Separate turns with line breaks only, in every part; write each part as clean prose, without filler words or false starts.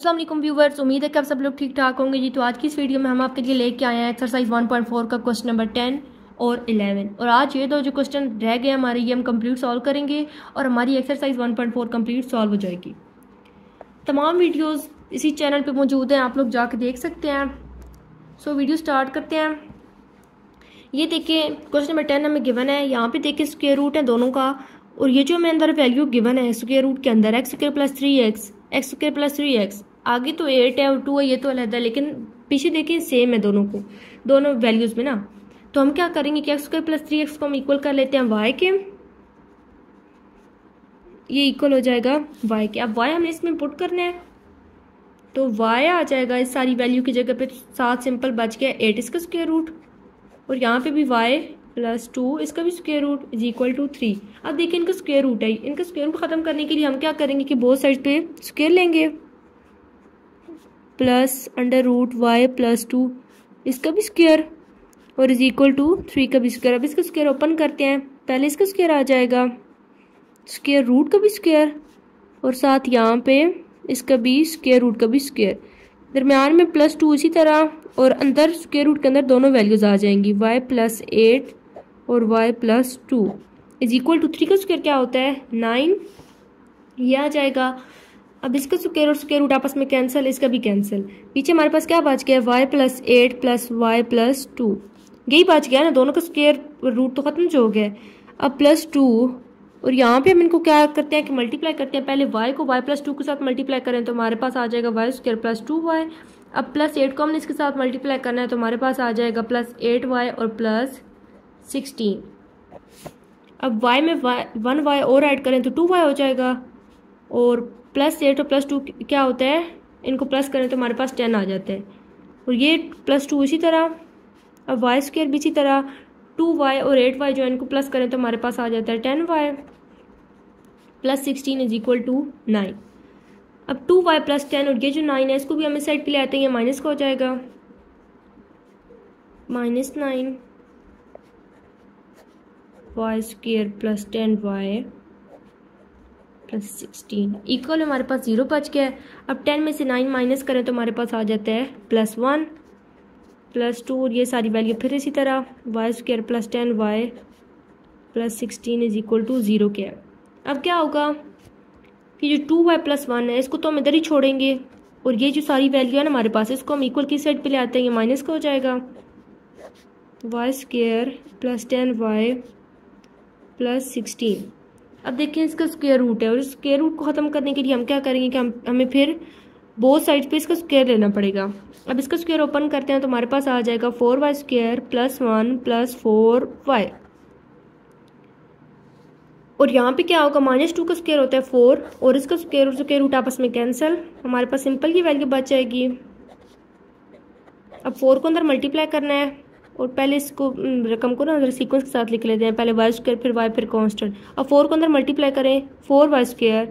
अस्सलाम वालेकुम व्यूवर्स, उम्मीद है कि आप सब लोग ठीक ठाक होंगे जी। तो आज की इस वीडियो में हम आपके लिए लेके आए हैं एक्सरसाइज 1.4 का क्वेश्चन नंबर 10 और 11। और आज ये दो जो क्वेश्चन रह गए हमारे, ये हम कंप्लीट सॉल्व करेंगे और हमारी एक्सरसाइज 1.4 कंप्लीट सॉल्व हो जाएगी। तमाम वीडियोस इसी चैनल पे मौजूद हैं, आप लोग जाके देख सकते हैं। सो वीडियो स्टार्ट करते हैं। ये देखिए क्वेश्चन नंबर 10 हमें गिवन है। यहाँ पे देखिए स्क्वायर रूट है दोनों का, और ये जो हमें अंदर वैल्यू गिवन है स्क्वायर रूट के अंदर x square plus 3x, x square plus 3x, आगे तो 8 है और 2 है, ये तो अलग है, लेकिन पीछे देखिए सेम है दोनों को, दोनों वैल्यूज में ना। तो हम क्या करेंगे कि एक्स स्क्वायर प्लस 3x को हम इक्वल कर लेते हैं y के, ये इक्वल हो जाएगा y के। अब y हमने इसमें पुट करना है, तो y आ जाएगा इस सारी वैल्यू की जगह पे 7 सिंपल बच गया 8 इसका स्क्वायर रूट, और यहाँ पे भी y प्लस 2 इसका भी square root is equal to 3। अब देखिए इनका स्क्वायर रूट है, इनका स्क्वायर रूट खत्म करने के लिए हम क्या करेंगे कि बोथ साइड पे स्क्वायर लेंगे, plus under root y plus 2 इसका भी स्क्वायर और इज इक्वल टू 3 का भी स्क्वायर। अब इसका स्क्वायर ओपन करते हैं, पहले इसका स्क्वायर आ जाएगा, स्क्वायर रूट का भी स्क्वायर, और साथ यहाँ पे इसका भी स्क्वायर रूट का भी स्क्वायर, दरम्यान में प्लस 2 इसी तरह, और अंदर स्क्वायर रूट के अंदर दोनों वैल्यूज आ जाएंगी y प्लस 8 और y plus 2 is equal to 3 का स्क्वायर क्या होता है 9, ये आ जाएगा। अब इसका स्क्वायर और स्क्वायर रूट आपस में कैंसिल, इसका भी कैंसिल, पीछे हमारे पास क्या बच गया y plus 8 plus y plus 2, यही बच गया ना, दोनों का स्क्वायर रूट तो खत्म जो हो गया। अब प्लस 2, और यहाँ पे हम इनको क्या करते हैं कि मल्टीप्लाई करते हैं, पहले y को y प्लस 2 के साथ मल्टीप्लाई करें तो हमारे पास आ जाएगा y स्क्वायर प्लस 2y। अब प्लस 8 को हमने इसके साथ मल्टीप्लाई करना है तो हमारे पास आ जाएगा प्लस 8y और प्लस 16। अब y में 1y और ऐड करें तो 2y हो जाएगा, और प्लस 8 और प्लस 2 क्या होता है, इनको प्लस करें तो हमारे पास 10 आ जाता है, और ये प्लस 2 इसी तरह। अब y स्क्वायर भी इसी तरह, 2y और 8y जो है इनको प्लस करें तो हमारे पास आ जाता है 10y plus 16 is equal to 9। अब 2y प्लस 10 और ये जो 9 है इसको भी हम इस साइड पे ले आते हैं, ये माइनस का हो जाएगा, minus 9 y square plus 10y plus 16 equal हमारे पास 0 बच गया है। अब 10 में से 9 माइनस करें तो हमारे पास आ जाता है प्लस 1 प्लस 2, और ये सारी वैल्यू फिर इसी तरह y square plus 10y plus 16 is equal to 0 के है। अब क्या होगा कि जो 2y प्लस 1 है इसको तो हम इधर ही छोड़ेंगे, और ये जो सारी वैल्यू है ना हमारे पास इसको हम इक्वल की साइड पे ले आते हैं, ये माइनस का हो जाएगा y square plus 10y plus 16। अब देखिए इसका स्क्वायर रूट है, और इस स्क्वायर रूट को ख़त्म करने के लिए हम क्या करेंगे कि हमें फिर बोथ साइड पे इसका स्क्वायर लेना पड़ेगा। अब इसका स्क्वायर ओपन करते हैं तो हमारे पास आ जाएगा 4y square plus 1 plus 4y, और यहाँ पे क्या होगा माइनस 2 का स्क्वायर होता है 4, और इसका स्क्वायर और स्क्वायर रूट आपस में कैंसिल, हमारे पास सिंपल की वैल्यू बच जाएगी। अब 4 को अंदर मल्टीप्लाई करना है, और पहले इसको रकम को ना अंदर सीक्वेंस के साथ लिख लेते हैं, पहले y स्क्वायर फिर y फिर कांस्टेंट। अब 4 को अंदर मल्टीप्लाई करें 4y स्क्वायर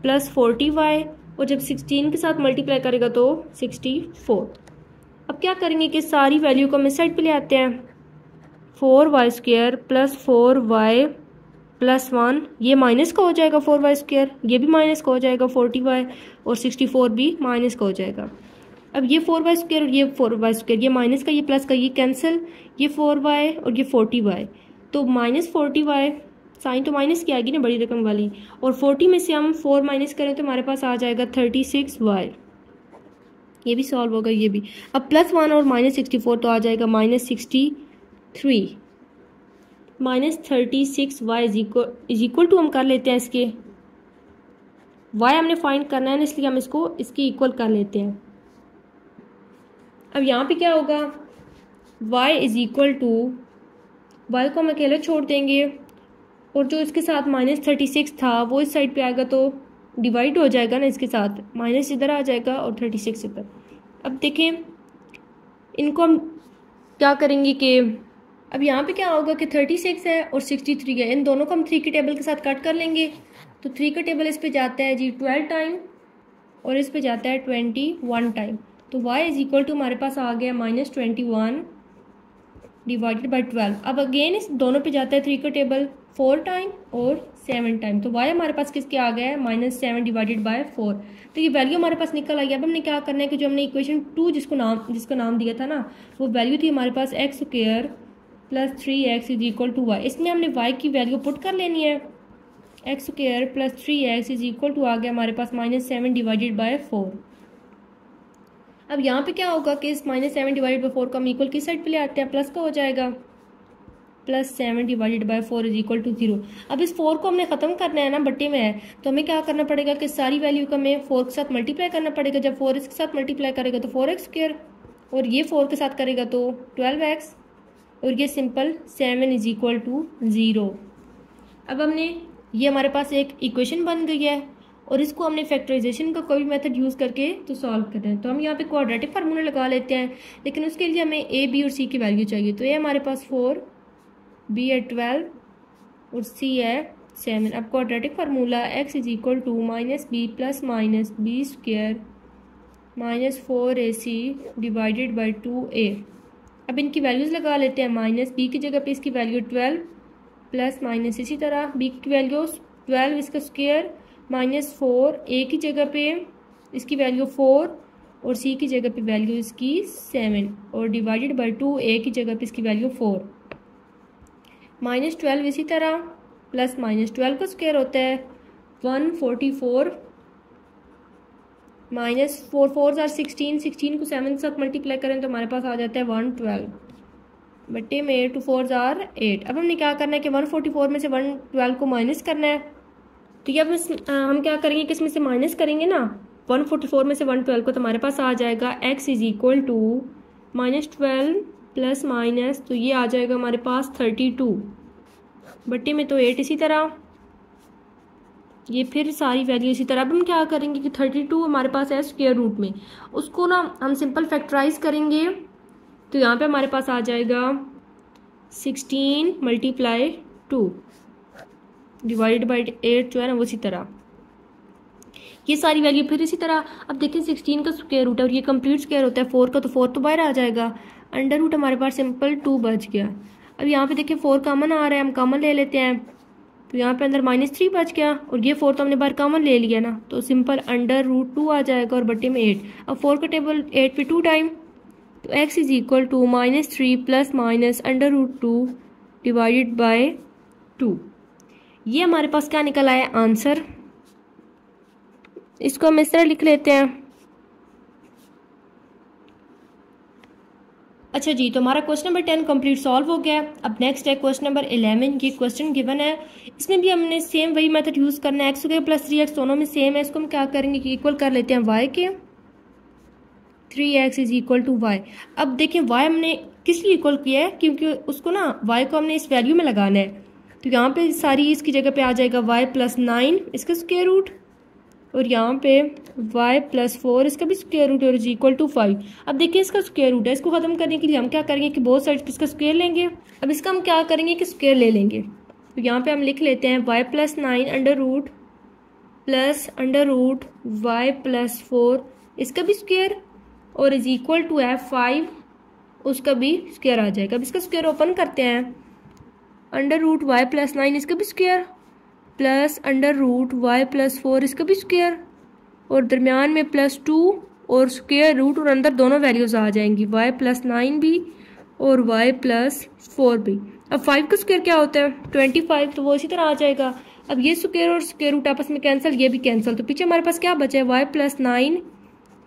प्लस 40y, और जब 16 के साथ मल्टीप्लाई करेगा तो 64। अब क्या करेंगे कि सारी वैल्यू को हम इस साइड पे ले आते हैं, 4y square plus 4y plus 1, ये माइनस का हो जाएगा 4y स्क्वायर, ये भी माइनस का हो जाएगा 40y, और 64 भी माइनस का हो जाएगा। अब ये 4y स्क्वायर और ये 4y स्क्वायर, ये माइनस का ये प्लस का ये कैंसिल, ये 4y और ये 40y, तो माइनस 40y, साइन तो माइनस की आएगी ना बड़ी रकम वाली, और 40 में से हम 4 माइनस करें तो हमारे पास आ जाएगा 36y, ये भी सॉल्व होगा ये भी। अब प्लस 1 और माइनस 64 तो आ जाएगा minus 63, minus 36y is equal to हम कर लेते हैं इसके, y हमने फाइंड करना है ना इसलिए हम इसको इसकी इक्वल कर लेते हैं। अब यहाँ पे क्या होगा y is equal to, y को हम अकेले छोड़ देंगे, और जो इसके साथ माइनस 36 था वो इस साइड पे आएगा तो डिवाइड हो जाएगा ना इसके साथ, माइनस इधर आ जाएगा और 36 इधर। अब देखें इनको हम क्या करेंगे कि अब यहाँ पे क्या होगा कि 36 है और 63 है, इन दोनों को हम 3 के टेबल के साथ कट कर लेंगे, तो 3 का टेबल इस पे जाता है जी 12 टाइम, और इस पे जाता है 21 टाइम, तो y इज इक्वल टू हमारे पास आ गया -21 डिवाइडेड बाई 12। अब अगेन इस दोनों पे जाता है 3 का टेबल, 4 टाइम और 7 टाइम। तो y हमारे पास किसके आ गया है, -7 डिवाइडेड बाय 4। तो ये वैल्यू हमारे पास निकल आई। अब हमने क्या करना है कि जो हमने इक्वेशन 2 जिसका नाम दिया था ना, वो वैल्यू थी हमारे पास x square plus 3x is equal to y. इसमें हमने y की वैल्यू पुट कर लेनी है। X square plus 3x is equal to आ गया हमारे पास -7 डिवाइडेड बाय 4। अब यहाँ पे क्या होगा कि इस -7 डिवाइडेड बाय 4 को हम इक्वल किस साइड पे ले आते हैं, प्लस का हो जाएगा। +7 divided by 4 is equal to 0। अब इस 4 को हमने खत्म करना है ना, बट्टे में है, तो हमें क्या करना पड़ेगा कि सारी वैल्यू को हमें 4 के साथ मल्टीप्लाई करना पड़ेगा। जब 4 इसके साथ मल्टीप्लाई करेगा तो 4x स्क्वायर, और ये 4 के साथ करेगा तो 12x, और ये सिंपल 7 इज इक्वल टू 0। अब हमने ये हमारे पास एक इक्वेशन बन गई है, और इसको हमने फैक्टराइजेशन का कोई भी मेथड यूज़ करके तो सॉल्व कर रहे हैं। तो हम यहाँ पे क्वाड्रेटिक फार्मूला लगा लेते हैं, लेकिन उसके लिए हमें a, b और c की वैल्यू चाहिए। तो ये हमारे पास 4, b है 12 और c है 7। अब quadratic formula x is equal to -b plus -b square -4ac divided by 2a। अब इनकी वैल्यूज़ लगा लेते हैं। -b की जगह पे इसकी वैल्यू 12 प्लस माइनस इसी तरह b की वैल्यू 12 इसका स्क्वायर -4, a की जगह पे इसकी वैल्यू 4 और c की जगह पे वैल्यू इसकी 7 और डिवाइडेड बाई 2a की जगह पे इसकी वैल्यू 4। -12 इसी तरह प्लस -12 का स्क्वायर होता है 144 -4 4 16 16 को 7 के साथ मल्टीप्लाई करें तो हमारे पास आ जाता है 112 बट्टे में 2 4 8। अब हमने क्या करना है कि 144 में से 112 को माइनस करना है। तो ये अब हम क्या करेंगे कि इसमें से माइनस करेंगे ना 144 में से 112 को, तो हमारे पास आ जाएगा x is equal to -12 plus minus, तो ये आ जाएगा हमारे पास 32 बट्टे में तो 8। इसी तरह ये फिर सारी वैल्यू इसी तरह। अब हम क्या करेंगे कि 32 हमारे पास है स्क्वायर रूट में, उसको ना हम सिंपल फैक्टराइज करेंगे। तो यहाँ पे हमारे पास आ जाएगा 16 × 2 डिवाइडेड बाई 8 जो है ना वो इसी तरह। ये सारी वैल्यू फिर इसी तरह। अब देखिए 16 का स्क्वायर रूट है और ये कंप्लीट स्क्वायर होता है 4 का, तो 4 तो बाहर आ जाएगा। अंडर रूट हमारे पास सिंपल 2 बच गया। अब यहाँ पे देखिए 4 कॉमन आ रहा है, हम कॉमन ले लेते हैं। तो यहाँ पे अंदर -3 बच गया और ये 4 तो हमने बाहर कॉमन ले लिया ना, तो सिंपल अंडर रूट 2 आ जाएगा और बट्टे में 8। अब 4 का टेबल 8 पे 2 टाइम, तो x is equal to -3 plus minus under root 2 divided by 2। ये हमारे पास क्या निकल आया आंसर। इसको हम इस तरह लिख लेते हैं। अच्छा जी, तो हमारा क्वेश्चन नंबर 10 कंप्लीट सॉल्व हो गया। अब नेक्स्ट है क्वेश्चन नंबर 11। ये क्वेश्चन गिवन है, इसमें भी हमने सेम वही मेथड यूज़ करना है। एक्स स्क्वायर प्लस 3x दोनों में सेम है। इसको हम क्या करेंगे कि इक्वल कर लेते हैं y के। 3x is equal to y। अब देखिए y हमने किस लिए इक्वल किया है, क्योंकि उसको ना y को हमने इस वैल्यू में लगाना है। तो यहाँ पे सारी इसकी जगह पे आ जाएगा y प्लस 9 इसका स्क्वायर रूट, और यहाँ पे y प्लस 4 इसका भी स्क्वायर रूट और इज इक्वल टू 5। अब देखिए इसका स्क्वायर रूट है, इसको खत्म करने के लिए हम क्या करेंगे कि बोथ साइड इसका स्क्वायर लेंगे। अब इसका हम क्या करेंगे कि स्क्वायर ले लेंगे। तो यहाँ पे हम लिख लेते हैं y plus 9 under root plus under root y plus 4 इसका भी स्क्वायर और इज इक्वल टू है 5 उसका भी स्क्वायर आ जाएगा। अब इसका स्क्वायर ओपन करते हैं। अंडर रूट y प्लस 9 इसका भी square plus under root y plus 4 इसका भी स्क्वायर और दरमियान में +2 और स्क्वायर रूट और अंदर दोनों वैल्यूज आ जाएंगी y प्लस 9 भी और y प्लस 4 भी। अब 5 का स्क्वायर क्या होता है 25, तो वो इसी तरह आ जाएगा। अब ये स्क्वायर और स्क्वायर रूट आपस में कैंसिल, ये भी कैंसिल, तो पीछे हमारे पास क्या बचा है y plus 9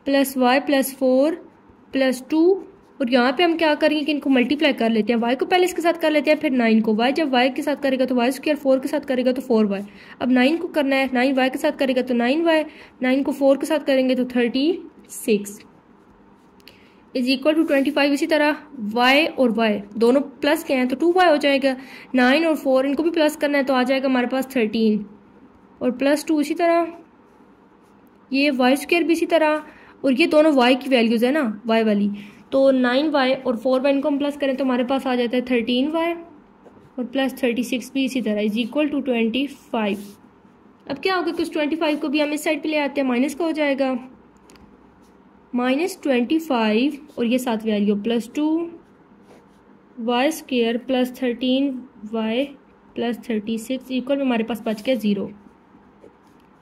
plus y plus 4 plus 2, और यहाँ पे हम क्या करेंगे कि इनको मल्टीप्लाई कर लेते हैं। y को पहले इसके साथ कर लेते हैं, फिर 9 को। y जब y के साथ करेगा तो y स्क्वायर, 4 के साथ करेगा तो 4y। अब 9 को करना है, 9 y के साथ करेगा तो 9y, 9 को 4 के साथ करेंगे तो 36 इज इक्वल टू 25। इसी तरह y और y दोनों प्लस के हैं तो 2y हो जाएगा। 9 और 4 इनको भी प्लस करना है तो आ जाएगा हमारे पास 13 और प्लस 2 इसी तरह, ये y स्क्वायर भी इसी तरह, और ये दोनों y की वैल्यूज़ है ना y वाली, तो 9y और 4y इनको हम प्लस करें तो हमारे पास आ जाता है 13y और प्लस 36 भी इसी तरह इज इक्वल टू 25। अब क्या होगा कि उस 25 को भी हम इस साइड पे ले आते हैं, माइनस का हो जाएगा -25 और ये साथ value +2 y square plus 13y plus 36 equal में हमारे पास बच गया 0।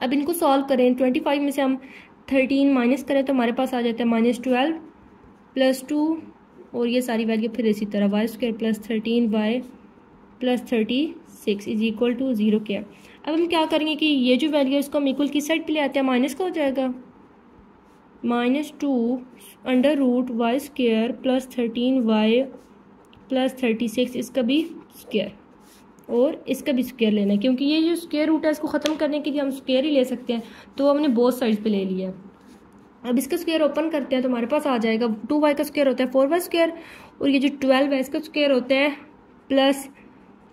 अब इनको सॉल्व करें, 25 में से हम 13 माइनस करें तो हमारे पास आ जाता है -12 प्लस 2 और ये सारी वैल्यू फिर इसी तरह y square plus 13y plus 36 is equal to 0 के। अब हम क्या करेंगे कि ये जो वैल्यू है इसको हम इक्वल की साइड पे ले आते हैं, माइनस का हो जाएगा -2 under root y square plus 13y plus 36, इसका भी स्क्वायर और इसका भी स्क्वायर लेना है, क्योंकि ये जो स्क्वायर रूट है इसको ख़त्म करने के लिए हम स्क्वायर ही ले सकते हैं, तो हमने बोथ साइड्स पे ले लिया है। अब इसका स्क्वायर ओपन करते हैं तो हमारे पास आ जाएगा 2y का स्क्वायर होता है 4y स्क्वायर और ये जो 12 है इसका स्क्वायर होता है प्लस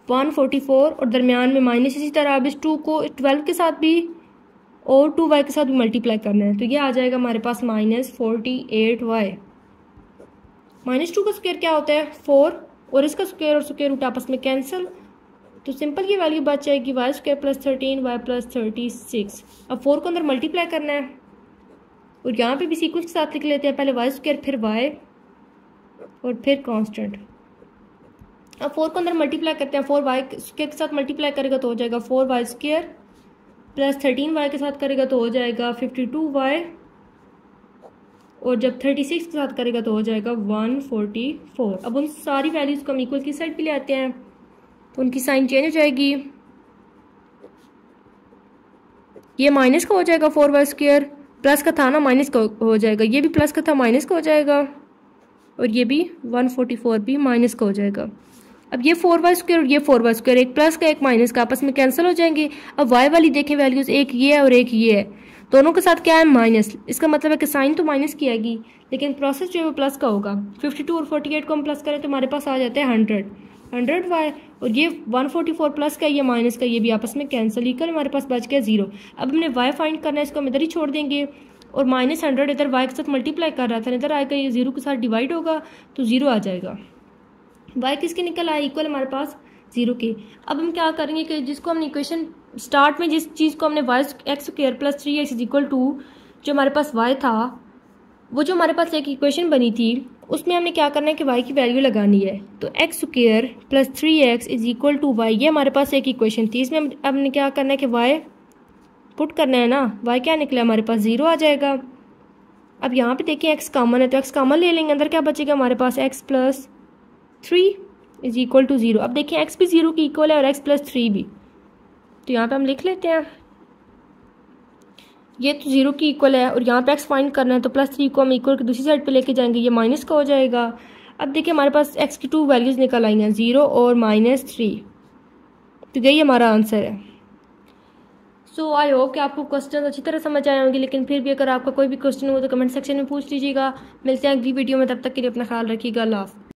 144 और दरमियान में माइनस। इसी तरह अब इस 2 को 12 के साथ भी और 2y के साथ भी मल्टीप्लाई करना है, तो ये आ जाएगा हमारे पास -48y। -2 का स्क्वायर क्या होता है 4 और इसका स्क्वायर और स्क्वायर रूट आपस में कैंसिल, तो सिंपल ये वैल्यू बच जाएगी Y square plus 13y plus 36। अब 4 को अंदर मल्टीप्लाई करना है और यहाँ पे भी सीक्वेंस के साथ लिख लेते हैं, पहले वाई स्क्वायर फिर y और फिर कांस्टेंट। अब 4 को अंदर मल्टीप्लाई करते हैं, 4y स्क्वायर के साथ मल्टीप्लाई करेगा तो हो जाएगा 4y स्क्वायर प्लस 13y के साथ करेगा तो हो जाएगा 52y और जब 36 के साथ करेगा तो हो जाएगा 144। अब उन सारी वैल्यूज़ को हम इक्वल की साइड पे ले आते हैं तो उनकी साइन चेंज हो जाएगी, ये माइनस का हो जाएगा 4y स्क्वायर, प्लस का था ना माइनस का हो जाएगा, ये भी प्लस का था माइनस का हो जाएगा और ये भी 144 भी माइनस का हो जाएगा। अब ये 4y स्क्वायर और ये 4y स्क्वायर एक प्लस का एक माइनस का आपस में कैंसिल हो जाएंगे। अब y वाली देखें वैल्यूज, एक ये है और एक ये है, दोनों के साथ क्या है माइनस, इसका मतलब है कि साइन तो माइनस की आएगी लेकिन प्रोसेस जो है वो प्लस का होगा। 52 और 48 को हम प्लस करें तो हमारे पास आ जाता है 100y और ये 144 प्लस का ये माइनस का ये भी आपस में कैंसिल, इक्वल हमारे पास बच गया 0। अब हमने y फाइंड करना है, इसको हम इधर ही छोड़ देंगे और -100 इधर y के साथ मल्टीप्लाई कर रहा था, इधर आएगा ये 0 के साथ डिवाइड होगा तो 0 आ जाएगा। y किसके निकल आया इक्वल हमारे पास 0 के। अब हम क्या करेंगे कि जिसको हमने इक्वेशन स्टार्ट में जिस चीज़ को हमने x square plus 3x is equal to जो हमारे पास y था, वो जो हमारे पास एक इक्वेशन बनी थी उसमें हमने क्या करना है कि y की वैल्यू लगानी है, तो x square plus 3x is equal to y, ये हमारे पास एक इक्वेशन थी, इसमें हमने क्या करना है कि y पुट करना है ना, y क्या निकला हमारे पास 0 आ जाएगा। अब यहाँ पे देखिए x कॉमन है तो x कॉमन ले लेंगे, अंदर क्या बचेगा हमारे पास x plus 3 is equal to 0। अब देखिए x भी 0 की इक्वल है और x प्लस 3 भी, तो यहाँ पे हम लिख लेते हैं ये तो 0 की इक्वल है और यहाँ पे x फाइंड करना है तो प्लस 3 को हम इक्वल की दूसरी साइड पे लेके जाएंगे, ये माइनस का हो जाएगा। अब देखिए हमारे पास x की 2 वैल्यूज निकल आई हैं 0 और -3, तो यही हमारा आंसर है। सो आई होप कि आपको क्वेश्चन अच्छी तरह समझ आए होंगे, लेकिन फिर भी अगर आपका कोई भी क्वेश्चन हो तो कमेंट सेक्शन में पूछ लीजिएगा। मिलते हैं अगली वीडियो में, तब तक के लिए अपना ख्याल रखिएगा। अल्लाह हाफ़िज़।